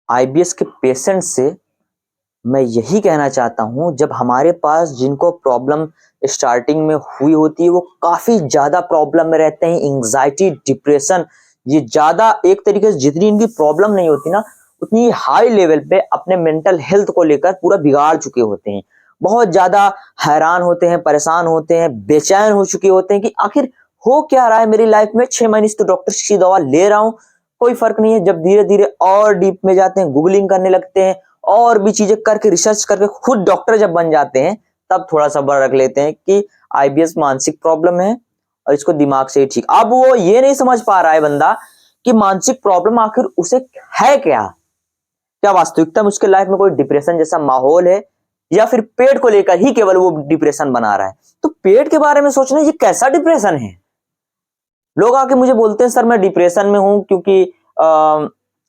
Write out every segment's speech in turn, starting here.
IBS के patient से मैं यही कहना चाहता हूं, जब हमारे पास जिनको प्रॉब्लम स्टार्टिंग में हुई होती है वो काफी ज्यादा प्रॉब्लम में रहते हैं, एंजाइटी, डिप्रेशन, ये ज्यादा एक तरीके से जितनी इनकी प्रॉब्लम नहीं होती ना उतनी हाई लेवल पे अपने मेंटल हेल्थ को लेकर पूरा बिगाड़ चुके होते हैं। बहुत ज्यादा हैरान होते हैं, परेशान होते हैं, बेचैन हो चुके होते हैं कि आखिर हो क्या रहा है मेरी लाइफ में। 6 महीने से तो डॉक्टर की दवा ले रहा हूं, कोई फर्क नहीं है। जब धीरे धीरे और डीप में जाते हैं, गूगलिंग करने लगते हैं और भी चीजें करके, रिसर्च करके खुद डॉक्टर जब बन जाते हैं, तब थोड़ा सब्र रख लेते हैं कि आईबीएस मानसिक प्रॉब्लम है और इसको दिमाग से ही ठीक। अब वो ये नहीं समझ पा रहा है बंदा कि मानसिक प्रॉब्लम आखिर उसे है क्या। क्या वास्तविकता में उसके लाइफ में कोई डिप्रेशन जैसा माहौल है, या फिर पेट को लेकर ही केवल वो डिप्रेशन बना रहा है। तो पेट के बारे में सोचना, ये कैसा डिप्रेशन है। लोग आके मुझे बोलते हैं सर मैं डिप्रेशन में हूं क्योंकि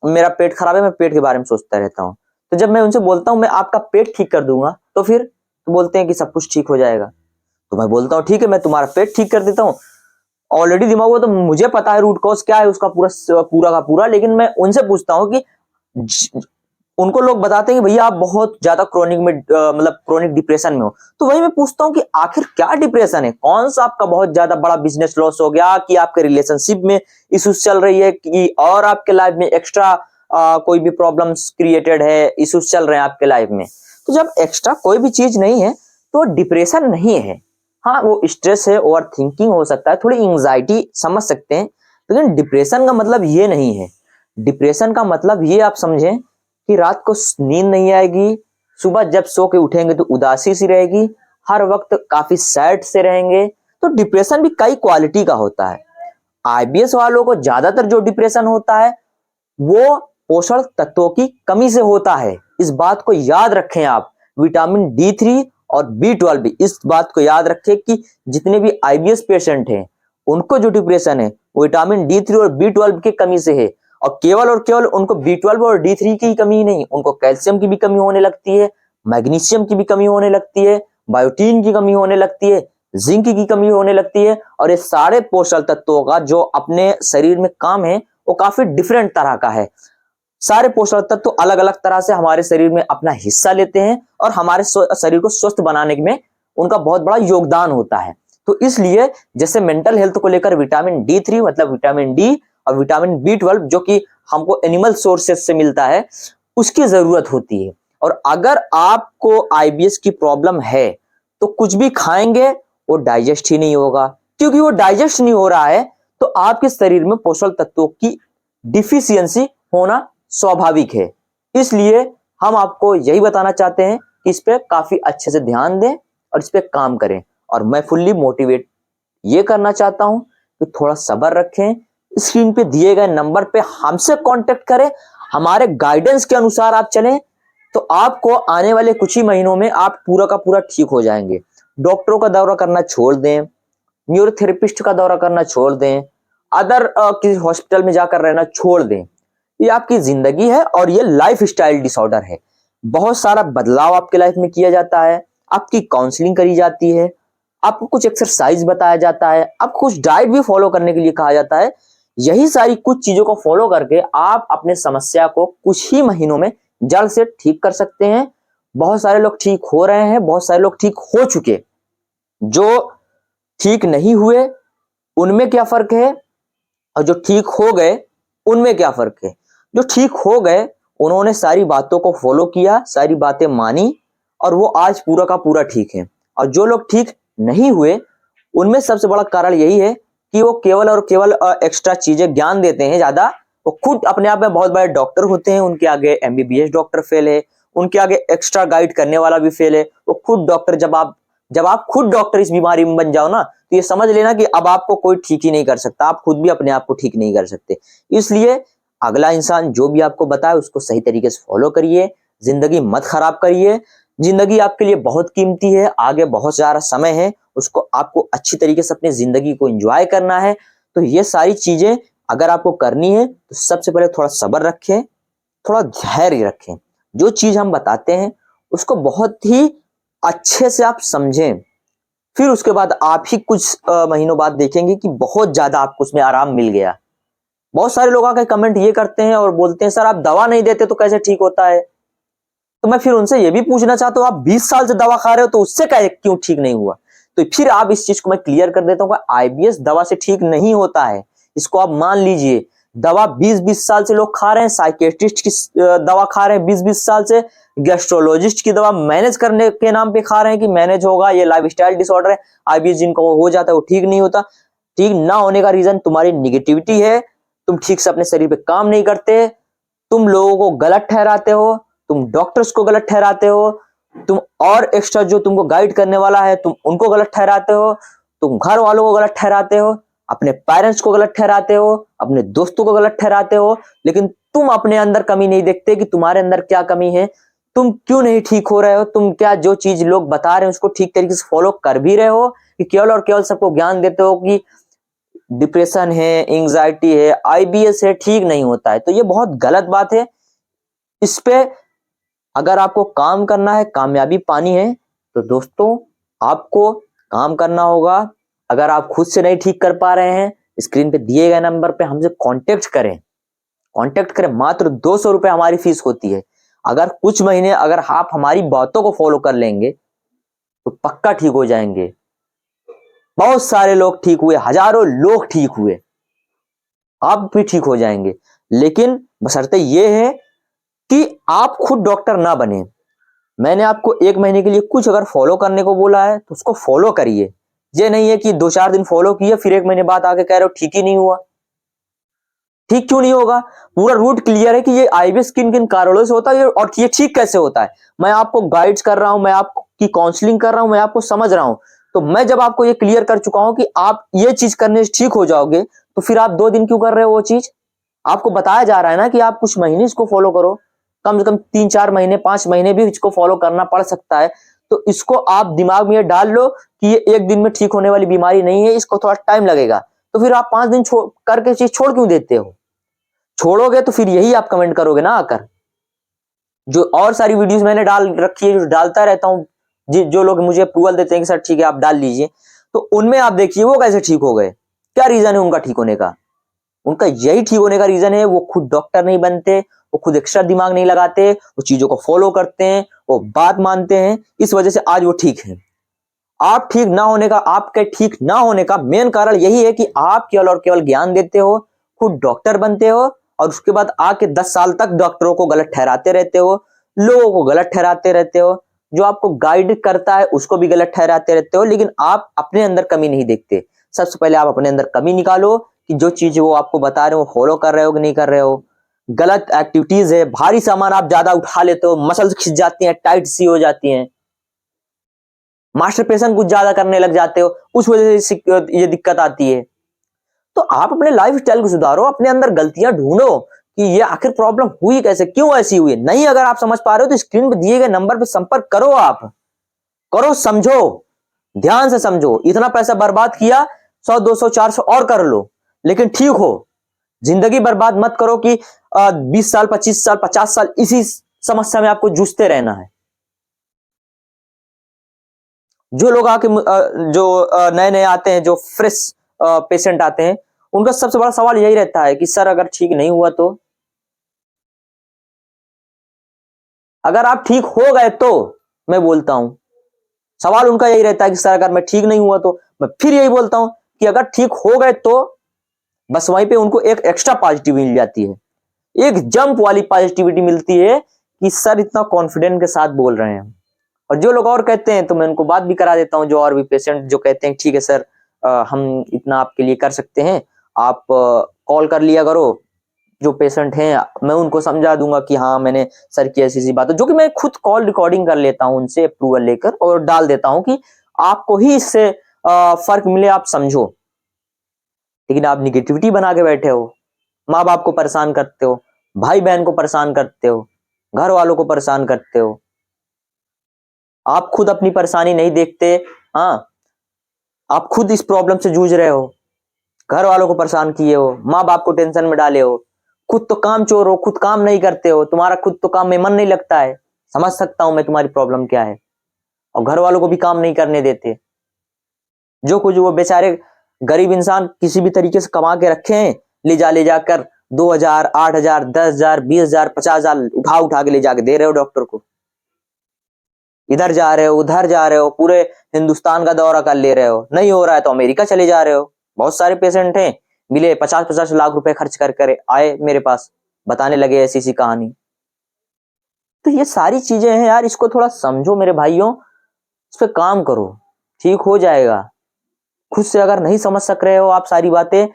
मेरा पेट खराब है, मैं पेट के बारे में सोचता रहता हूं। तो जब मैं उनसे बोलता हूं मैं आपका पेट ठीक कर दूंगा, तो फिर तो बोलते हैं कि सब कुछ ठीक हो जाएगा। तो मैं बोलता हूं ठीक है, मैं तुम्हारा पेट ठीक कर देता हूं। ऑलरेडी दिमाग में तो मुझे पता है रूट कॉज क्या है उसका पूरा पूरा का पूरा, लेकिन मैं उनसे पूछता हूं कि उनको लोग बताते हैं कि भैया आप बहुत ज्यादा क्रोनिक में मतलब क्रोनिक डिप्रेशन में हो। तो वही मैं पूछता हूं कि आखिर क्या डिप्रेशन है, कौन सा आपका बहुत ज्यादा बड़ा बिजनेस लॉस हो गया, कि आपके रिलेशनशिप में इश्यूज चल रही है, कि और आपके लाइफ में एक्स्ट्रा कोई भी प्रॉब्लम्स क्रिएटेड है, इश्यूज चल रहे हैं आपके लाइफ में। तो जब एक्स्ट्रा कोई भी चीज नहीं है तो डिप्रेशन नहीं है। हाँ वो स्ट्रेस है, ओवर थिंकिंग हो सकता है, थोड़ी एंग्जाइटी समझ सकते हैं, लेकिन डिप्रेशन का मतलब ये नहीं है। डिप्रेशन का मतलब ये आप समझें कि रात को नींद नहीं आएगी, सुबह जब सो के उठेंगे तो उदासी सी रहेगी, हर वक्त काफी सैड से रहेंगे। तो डिप्रेशन भी कई क्वालिटी का होता है। आईबीएस वालों को ज्यादातर जो डिप्रेशन होता है वो पोषण तत्वों की कमी से होता है। इस बात को याद रखें आप। विटामिन डी3 और बी12 भी, इस बात को याद रखें कि जितने भी आईबीएस पेशेंट हैं उनको जो डिप्रेशन है विटामिन डी3 और बी12 की कमी से है। और केवल उनको बी12 और डी3 की कमी ही नहीं, उनको कैल्शियम की भी कमी होने लगती है, मैग्नीशियम की भी कमी होने लगती है, बायोटीन की कमी होने लगती है, जिंक की कमी होने लगती है। और ये सारे पोषक तत्वों का जो अपने शरीर में काम है वो काफी डिफरेंट तरह का है। सारे पोषक तत्व तो अलग अलग तरह से हमारे शरीर में अपना हिस्सा लेते हैं और हमारे शरीर को स्वस्थ बनाने में उनका बहुत बड़ा योगदान होता है। तो इसलिए जैसे मेंटल हेल्थ को लेकर विटामिन डी3 मतलब विटामिन डी और विटामिन बी12 जो कि हमको एनिमल सोर्सेज से मिलता है, उसकी जरूरत होती है। और अगर आपको आईबीएस की प्रॉब्लम है तो कुछ भी खाएंगे वो डाइजेस्ट ही नहीं होगा, क्योंकि वो डाइजेस्ट नहीं हो रहा है तो आपके शरीर में पोषक तत्वों की डिफिशियंसी होना स्वाभाविक है। इसलिए हम आपको यही बताना चाहते हैं कि इस पे काफी अच्छे से ध्यान दें और इस पे काम करें। और मैं फुल्ली मोटिवेट ये करना चाहता हूं कि थोड़ा सब्र रखें, स्क्रीन पे दिए गए नंबर पे हमसे कांटेक्ट करें, हमारे गाइडेंस के अनुसार आप चलें, तो आपको आने वाले कुछ ही महीनों में आप पूरा का पूरा ठीक हो जाएंगे। डॉक्टरों का दौरा करना छोड़ दें, न्यूरोथेरेपिस्ट का दौरा करना छोड़ दें, अदर किसी हॉस्पिटल में जाकर रहना छोड़ दें। ये आपकी जिंदगी है और ये लाइफ स्टाइल डिसऑर्डर है। बहुत सारा बदलाव आपके लाइफ में किया जाता है, आपकी काउंसलिंग करी जाती है, आपको कुछ एक्सरसाइज बताया जाता है, आपको कुछ डाइट भी फॉलो करने के लिए कहा जाता है। यही सारी कुछ चीजों को फॉलो करके आप अपने समस्या को कुछ ही महीनों में जड़ से ठीक कर सकते हैं। बहुत सारे लोग ठीक हो रहे हैं, बहुत सारे लोग ठीक हो चुके। जो ठीक नहीं हुए उनमें क्या फर्क है और जो ठीक हो गए उनमें क्या फर्क है। जो ठीक हो गए उन्होंने सारी बातों को फॉलो किया, सारी बातें मानी और वो आज पूरा का पूरा ठीक है। और जो लोग ठीक नहीं हुए उनमें सबसे बड़ा कारण यही है कि वो केवल और केवल एक्स्ट्रा चीजें ज्ञान देते हैं ज्यादा। वो खुद अपने आप में बहुत बड़े डॉक्टर होते हैं, उनके आगे एमबीबीएस डॉक्टर फेल है, उनके आगे एक्स्ट्रा गाइड करने वाला भी फेल है। वो खुद डॉक्टर, जब आप खुद डॉक्टर इस बीमारी में बन जाओ ना तो ये समझ लेना कि अब आपको कोई ठीक ही नहीं कर सकता, आप खुद भी अपने आप को ठीक नहीं कर सकते। इसलिए अगला इंसान जो भी आपको बताए उसको सही तरीके से फॉलो करिए, जिंदगी मत खराब करिए। जिंदगी आपके लिए बहुत कीमती है, आगे बहुत सारा समय है, उसको आपको अच्छी तरीके से अपनी जिंदगी को एंजॉय करना है। तो ये सारी चीजें अगर आपको करनी है तो सबसे पहले थोड़ा सब्र रखें, थोड़ा धैर्य रखें। जो चीज हम बताते हैं उसको बहुत ही अच्छे से आप समझें, फिर उसके बाद आप ही कुछ महीनों बाद देखेंगे कि बहुत ज्यादा आपको उसमें आराम मिल गया। बहुत सारे लोग आके कमेंट ये करते हैं और बोलते हैं सर आप दवा नहीं देते तो कैसे ठीक होता है। तो मैं फिर उनसे ये भी पूछना चाहता हूँ, आप 20 साल से दवा खा रहे हो तो उससे क्यों ठीक नहीं हुआ। तो फिर आप इस चीज को मैं क्लियर कर देता हूँ कि आईबीएस दवा से ठीक नहीं होता है, इसको आप मान लीजिए। दवा 20-20 साल से लोग खा रहे हैं, साइकेट्रिस्ट की दवा खा रहे हैं 20-20 साल से, गैस्ट्रोलॉजिस्ट की दवा मैनेज करने के नाम पे खा रहे हैं कि मैनेज होगा, ये लाइफस्टाइल डिसऑर्डर है। आईबीएस जिनको हो जाता है वो ठीक नहीं होता। ठीक ना होने का रीजन तुम्हारी निगेटिविटी है, तुम ठीक से अपने शरीर पे काम नहीं करते, तुम लोगों को गलत ठहराते हो, तुम डॉक्टर्स को गलत ठहराते हो, तुम और एक्स्ट्रा जो तुमको गाइड करने वाला है तुम उनको गलत ठहराते हो, तुम घर वालों को गलत ठहराते हो, अपने पेरेंट्स को गलत ठहराते हो, अपने दोस्तों को गलत ठहराते हो। लेकिन तुम अपने अंदर कमी नहीं देखते कि तुम्हारे अंदर क्या कमी है, तुम क्यों नहीं ठीक हो रहे हो, तुम क्या जो चीज लोग बता रहे हैं उसको ठीक तरीके से फॉलो कर भी रहे हो, कि केवल और केवल सबको ज्ञान देते हो कि डिप्रेशन है, एंजाइटी है, आईबीएस है, ठीक नहीं होता है। तो ये बहुत गलत बात है। इस पे अगर आपको काम करना है, कामयाबी पानी है, तो दोस्तों आपको काम करना होगा। अगर आप खुद से नहीं ठीक कर पा रहे हैं, स्क्रीन पे दिए गए नंबर पे हमसे कांटेक्ट करें। कांटेक्ट करें, मात्र 200 रुपए हमारी फीस होती है। अगर कुछ महीने अगर आप हमारी बातों को फॉलो कर लेंगे तो पक्का ठीक हो जाएंगे। बहुत सारे लोग ठीक हुए, हजारों लोग ठीक हुए, आप भी ठीक हो जाएंगे। लेकिन बशर्ते ये है कि आप खुद डॉक्टर ना बने। मैंने आपको 1 महीने के लिए कुछ अगर फॉलो करने को बोला है तो उसको फॉलो करिए। ये नहीं है कि 2-4 दिन फॉलो किए फिर 1 महीने बाद आके कह रहे हो ठीक ही नहीं हुआ। ठीक क्यों नहीं होगा? पूरा रूट क्लियर है कि ये आईबीएस किन किन कारणों से होता है और ये ठीक कैसे होता है। मैं आपको गाइड्स कर रहा हूं, मैं आपकी काउंसलिंग कर रहा हूं, मैं आपको समझ रहा हूं। तो मैं जब आपको ये क्लियर कर चुका हूं कि आप ये चीज करने से ठीक हो जाओगे, तो फिर आप 2 दिन क्यों कर रहे हो वो चीज? आपको बताया जा रहा है ना कि आप कुछ महीने इसको फॉलो करो, कम से कम 3-4 महीने, 5 महीने भी इसको फॉलो करना पड़ सकता है। तो इसको आप दिमाग में ये डाल लो कि ये 1 दिन में ठीक होने वाली बीमारी नहीं है, इसको थोड़ा टाइम लगेगा। तो फिर आप 5 दिन करके चीज छोड़ क्यों देते हो? छोड़ोगे तो फिर यही आप कमेंट करोगे ना आकर। जो और सारी वीडियोस मैंने डाल रखी है, जो डालता रहता हूँ, जो लोग मुझे अप्रूवल देते हैं कि सर ठीक है आप डाल लीजिए, तो उनमें आप देखिए वो कैसे ठीक हो गए, क्या रीजन है उनका ठीक होने का। उनका यही ठीक होने का रीजन है, वो खुद डॉक्टर नहीं बनते, वो खुद एक्स्ट्रा दिमाग नहीं लगाते, वो चीजों को फॉलो करते हैं, वो बात मानते हैं, इस वजह से आज वो ठीक है। आप ठीक ना होने का, आपके ठीक ना होने का मेन कारण यही है कि आप केवल और केवल ज्ञान देते हो, खुद डॉक्टर बनते हो और उसके बाद आके 10 साल तक डॉक्टरों को गलत ठहराते रहते हो, लोगों को गलत ठहराते रहते हो, जो आपको गाइड करता है उसको भी गलत ठहराते रहते हो। लेकिन आप अपने अंदर कमी नहीं देखते। सबसे पहले आप अपने अंदर कमी निकालो कि जो चीज वो आपको बता रहे हो फॉलो कर रहे हो कि नहीं कर रहे हो। गलत एक्टिविटीज है, भारी सामान आप ज्यादा उठा लेते हो, मसल्स खिंच जाती हैं, टाइट सी हो जाती हैं, मास्टरपेशन कुछ ज्यादा करने लग जाते हो, उस वजह से ये दिक्कत आती है। तो आप अपने लाइफ स्टाइल को सुधारो, अपने अंदर गलतियां ढूंढो कि ये आखिर प्रॉब्लम हुई कैसे, क्यों ऐसी हुई। नहीं अगर आप समझ पा रहे हो तो स्क्रीन पर दिए गए नंबर पर संपर्क करो, आप करो, समझो, ध्यान से समझो। इतना पैसा बर्बाद किया, 100, 200, 400 और कर लो, लेकिन ठीक हो। जिंदगी बर्बाद मत करो कि 20 साल, 25 साल, 50 साल इसी समस्या में आपको जूझते रहना है। जो लोग आके जो नए नए आते हैं, जो फ्रेश पेशेंट आते हैं, उनका सबसे बड़ा सवाल यही रहता है कि सर अगर ठीक नहीं हुआ तो, अगर आप ठीक हो गए तो, मैं बोलता हूं सवाल उनका यही रहता है कि सर अगर मैं ठीक नहीं हुआ तो। मैं फिर यही बोलता हूं कि अगर ठीक हो गए तो बस वहीं पे उनको एक एक्स्ट्रा पॉजिटिविटी मिल जाती है, एक जंप वाली पॉजिटिविटी मिलती है कि सर इतना कॉन्फिडेंट के साथ बोल रहे हैं। और जो लोग और कहते हैं तो मैं उनको बात भी करा देता हूं, जो और भी पेशेंट जो कहते हैं ठीक है सर हम इतना आपके लिए कर सकते हैं, आप कॉल कर लिया करो। जो पेशेंट हैं मैं उनको समझा दूंगा कि हाँ मैंने सर की ऐसी ऐसी बात है, जो कि मैं खुद कॉल रिकॉर्डिंग कर लेता हूं उनसे अप्रूवल लेकर और डाल देता हूं कि आपको ही इससे फर्क मिले, आप समझो। लेकिन आप निगेटिविटी बना के बैठे हो, माँ बाप को परेशान करते हो, भाई बहन को परेशान करते हो, घर वालों को परेशान करते हो, आप खुद अपनी परेशानी नहीं देखते। हाँ, आप खुद इस प्रॉब्लम से जूझ रहे हो, घर वालों को परेशान किए हो, माँ बाप को टेंशन में डाले हो, खुद तो काम चोर हो, खुद काम नहीं करते हो, तुम्हारा खुद तो काम में मन नहीं लगता है। समझ सकता हूं मैं तुम्हारी प्रॉब्लम क्या है। और घर वालों को भी काम नहीं करने देते। जो कुछ वो बेचारे गरीब इंसान किसी भी तरीके से कमा के रखे हैं, ले जाकर 2,000, 8,000, 10,000, 20,000, 50,000 उठा के ले जाके दे रहे हो डॉक्टर को। इधर जा रहे हो, उधर जा रहे हो, पूरे हिंदुस्तान का दौरा कर ले रहे हो, नहीं हो रहा है तो अमेरिका चले जा रहे हो। बहुत सारे पेशेंट हैं, मिले 50-50 लाख रुपए खर्च कर आए मेरे पास, बताने लगे ऐसी सी कहानी। तो ये सारी चीजें हैं यार, इसको थोड़ा समझो मेरे भाइयों, इस पे काम करो, ठीक हो जाएगा। खुद से अगर नहीं समझ सक रहे हो आप सारी बातें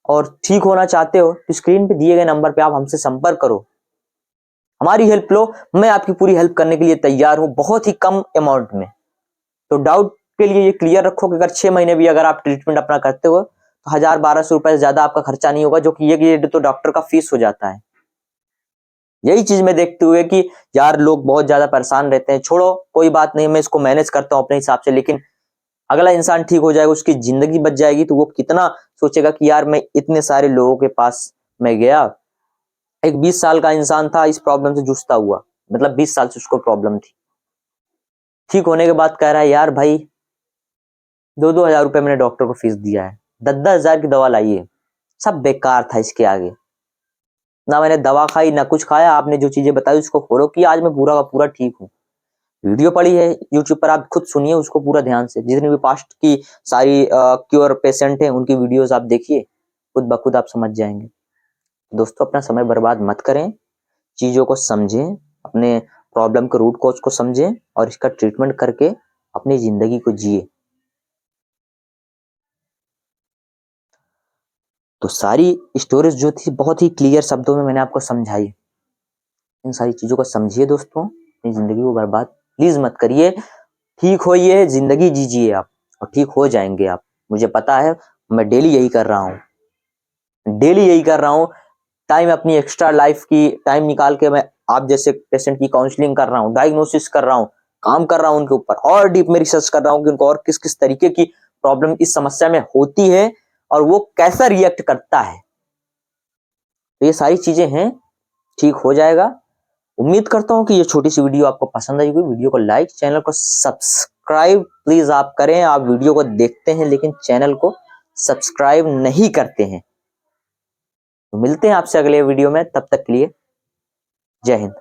और ठीक होना चाहते हो तो स्क्रीन पे दिए गए नंबर पे आप हमसे संपर्क करो, हमारी हेल्प लो। मैं आपकी पूरी हेल्प करने के लिए तैयार हूं, बहुत ही कम अमाउंट में। तो डाउट के लिए ये क्लियर रखो कि अगर 6 महीने भी अगर आप ट्रीटमेंट अपना करते हो तो 1,000-1,200 रुपए से ज्यादा आपका खर्चा नहीं होगा, जो कि ये तो डॉक्टर का फीस हो जाता है। यही चीज में देखते हुए कि यार लोग बहुत ज्यादा परेशान रहते हैं, छोड़ो कोई बात नहीं, मैं इसको मैनेज करता हूं अपने हिसाब से, लेकिन अगला इंसान ठीक हो जाएगा, उसकी जिंदगी बच जाएगी, तो वो कितना सोचेगा कि यार मैं इतने सारे लोगों के पास मैं गया। एक 20 साल का इंसान था इस प्रॉब्लम से जूझता हुआ, मतलब 20 साल से उसको प्रॉब्लम थी, ठीक होने के बाद कह रहा है यार भाई 2-2 हजार रुपए मैंने डॉक्टर को फीस दिया है, 10-10 हजार की दवा लाई है, सब बेकार था इसके आगे। ना मैंने दवा खाई ना कुछ खाया, आपने जो चीजें बताई उसको फॉलो किया, आज मैं पूरा का पूरा ठीक हूँ। वीडियो पड़ी है यूट्यूब पर, आप खुद सुनिए उसको पूरा ध्यान से, जितनी भी पास्ट की सारी क्योर पेशेंट हैं उनकी वीडियोस आप देखिए, खुद ब खुद आप समझ जाएंगे। दोस्तों अपना समय बर्बाद मत करें, चीजों को समझें, अपने प्रॉब्लम के रूट कॉज को समझें और इसका ट्रीटमेंट करके अपनी जिंदगी को जिए। तो सारी स्टोरीज जो थी बहुत ही क्लियर शब्दों में मैंने आपको समझाई, इन सारी चीजों को समझिए दोस्तों, अपनी जिंदगी को बर्बाद प्लीज मत करिए, ठीक होइए, जिंदगी जीजिए आप और ठीक हो जाएंगे आप। मुझे पता है, मैं डेली यही कर रहा हूँ, डेली यही कर रहा हूँ। टाइम अपनी एक्स्ट्रा लाइफ की टाइम निकाल के मैं आप जैसे पेशेंट की काउंसलिंग कर रहा हूँ, डायग्नोसिस कर रहा हूँ, काम कर रहा हूँ उनके ऊपर, और डीप में रिसर्च कर रहा हूँ कि उनको और किस किस तरीके की प्रॉब्लम इस समस्या में होती है और वो कैसा रिएक्ट करता है। तो ये सारी चीजें हैं, ठीक हो जाएगा। उम्मीद करता हूं कि ये छोटी सी वीडियो आपको पसंद आई होगी। वीडियो को लाइक, चैनल को सब्सक्राइब प्लीज आप करें। आप वीडियो को देखते हैं लेकिन चैनल को सब्सक्राइब नहीं करते हैं। तो मिलते हैं आपसे अगले वीडियो में, तब तक के लिए जय हिंद।